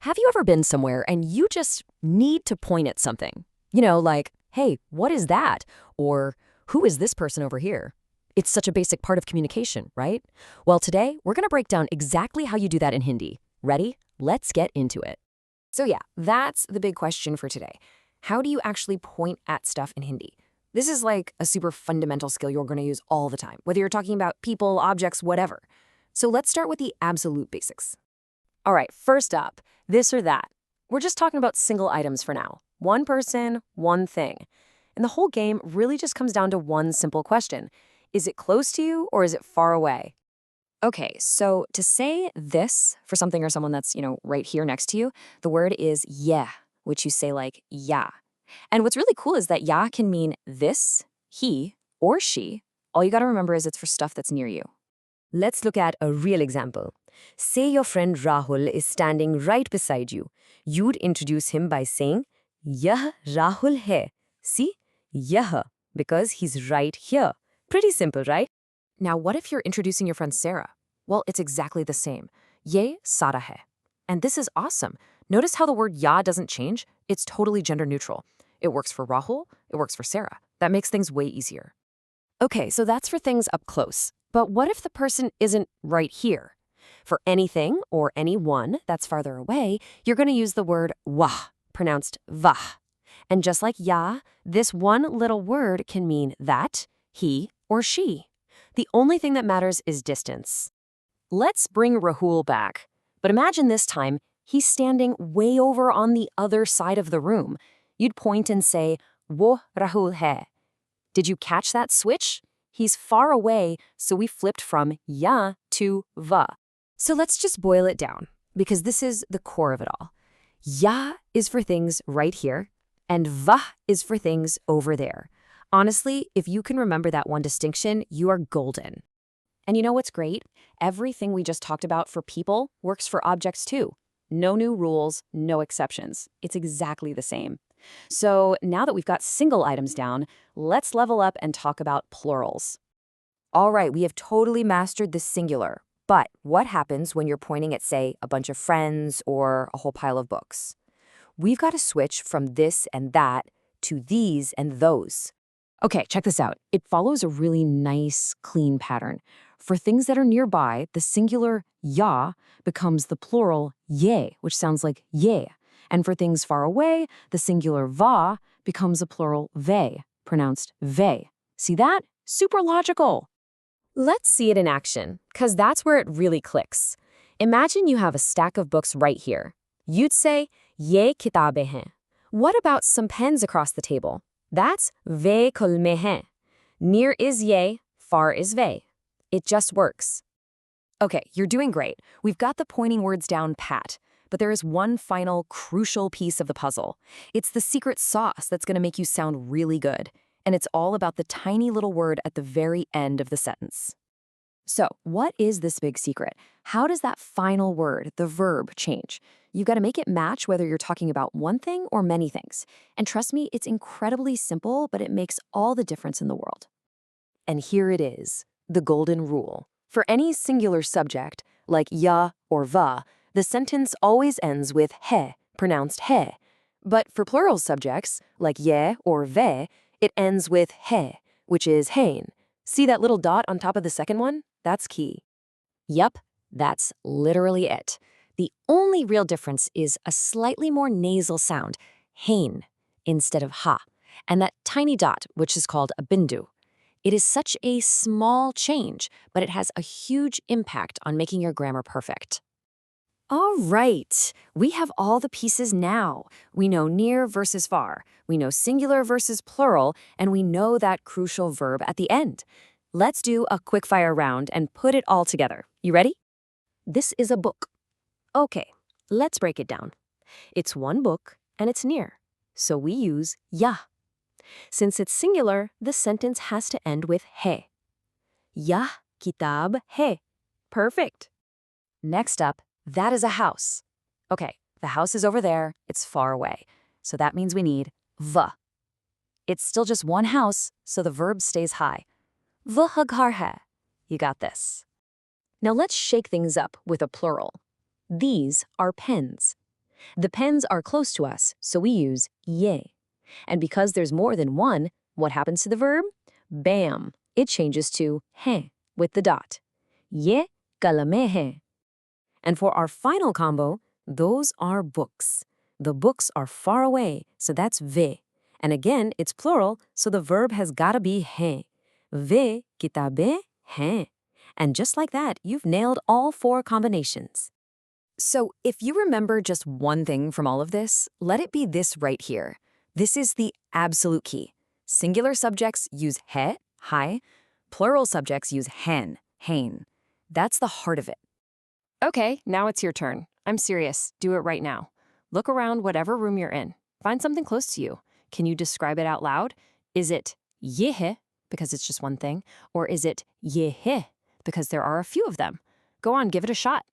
Have you ever been somewhere and you just need to point at something? You know, like, hey, what is that? Or who is this person over here? It's such a basic part of communication, right? Well, today we're going to break down exactly how you do that in Hindi. Ready? Let's get into it. So yeah, that's the big question for today. How do you actually point at stuff in Hindi? This is like a super fundamental skill you're going to use all the time, whether you're talking about people, objects, whatever. So let's start with the absolute basics. All right, first up, this or that. We're just talking about single items for now. One person, one thing. And the whole game really just comes down to one simple question. Is it close to you or is it far away? Okay, so to say this for something or someone that's, right here next to you, the word is yeah, which you say like ya. And what's really cool is that ya can mean this, he, or she. All you got to remember is it's for stuff that's near you. Let's look at a real example. Say your friend Rahul is standing right beside you. You'd introduce him by saying, Yah Rahul hai. See? Yah, because he's right here. Pretty simple, right? Now, what if you're introducing your friend Sarah? Well, it's exactly the same. Ye Sara hai. And this is awesome. Notice how the word ya doesn't change? It's totally gender neutral. It works for Rahul, it works for Sarah. That makes things way easier. Okay, so that's for things up close. But what if the person isn't right here? For anything or anyone that's farther away, you're going to use the word wah, pronounced vah. And just like ya, this one little word can mean that, he, or she. The only thing that matters is distance. Let's bring Rahul back. But imagine this time, he's standing way over on the other side of the room. You'd point and say, wo Rahul hai. Did you catch that switch? He's far away, so we flipped from ya to va. So let's just boil it down, because this is the core of it all. Ya is for things right here, and va is for things over there. Honestly, if you can remember that one distinction, you are golden. And you know what's great? Everything we just talked about for people works for objects too. No new rules, no exceptions. It's exactly the same. So now that we've got single items down, let's level up and talk about plurals. All right, we have totally mastered the singular. But what happens when you're pointing at, say, a bunch of friends or a whole pile of books? We've got to switch from this and that to these and those. Okay, check this out. It follows a really nice, clean pattern. For things that are nearby, the singular ya becomes the plural ye, which sounds like ye. And for things far away, the singular va becomes a plural ve, pronounced ve. See that? Super logical. Let's see it in action, because that's where it really clicks. Imagine you have a stack of books right here. You'd say, ye kitabein hain. What about some pens across the table? That's ve kolme hain. Near is ye, far is ve. It just works. Okay, you're doing great. We've got the pointing words down pat. But there is one final crucial piece of the puzzle. It's the secret sauce that's going to make you sound really good. And it's all about the tiny little word at the very end of the sentence. So, what is this big secret? How does that final word, the verb, change? You've got to make it match whether you're talking about one thing or many things. And trust me, it's incredibly simple, but it makes all the difference in the world. And here it is, the golden rule. For any singular subject, like ya or va, the sentence always ends with he, pronounced he. But for plural subjects, like ye or ve, it ends with he, which is hain. See that little dot on top of the second one? That's key. Yup, that's literally it. The only real difference is a slightly more nasal sound, hain, instead of ha, and that tiny dot, which is called a bindu. It is such a small change, but it has a huge impact on making your grammar perfect. All right, we have all the pieces now. We know near versus far, we know singular versus plural, and we know that crucial verb at the end. Let's do a quickfire round and put it all together. You ready? This is a book. Okay, let's break it down. It's one book and it's near, so we use ya. Since it's singular, the sentence has to end with he. Yah kitab hai. Perfect. Next up, that is a house. Okay, the house is over there, it's far away. So that means we need va. It's still just one house, so the verb stays high. Va ghar hai. You got this. Now let's shake things up with a plural. These are pens. The pens are close to us, so we use ye. And because there's more than one, what happens to the verb? Bam! It changes to hain with the dot. Ye kalame hain. And for our final combo, those are books. The books are far away, so that's ve. And again, it's plural, so the verb has gotta be hain. Ve kitabe hain. And just like that, you've nailed all 4 combinations. So if you remember just one thing from all of this, let it be this right here. This is the absolute key. Singular subjects use he, hai. Plural subjects use hen, hain. That's the heart of it. Okay, now it's your turn. I'm serious. Do it right now. Look around whatever room you're in. Find something close to you. Can you describe it out loud? Is it yehe, because it's just one thing, or is it yehe, because there are a few of them? Go on, give it a shot.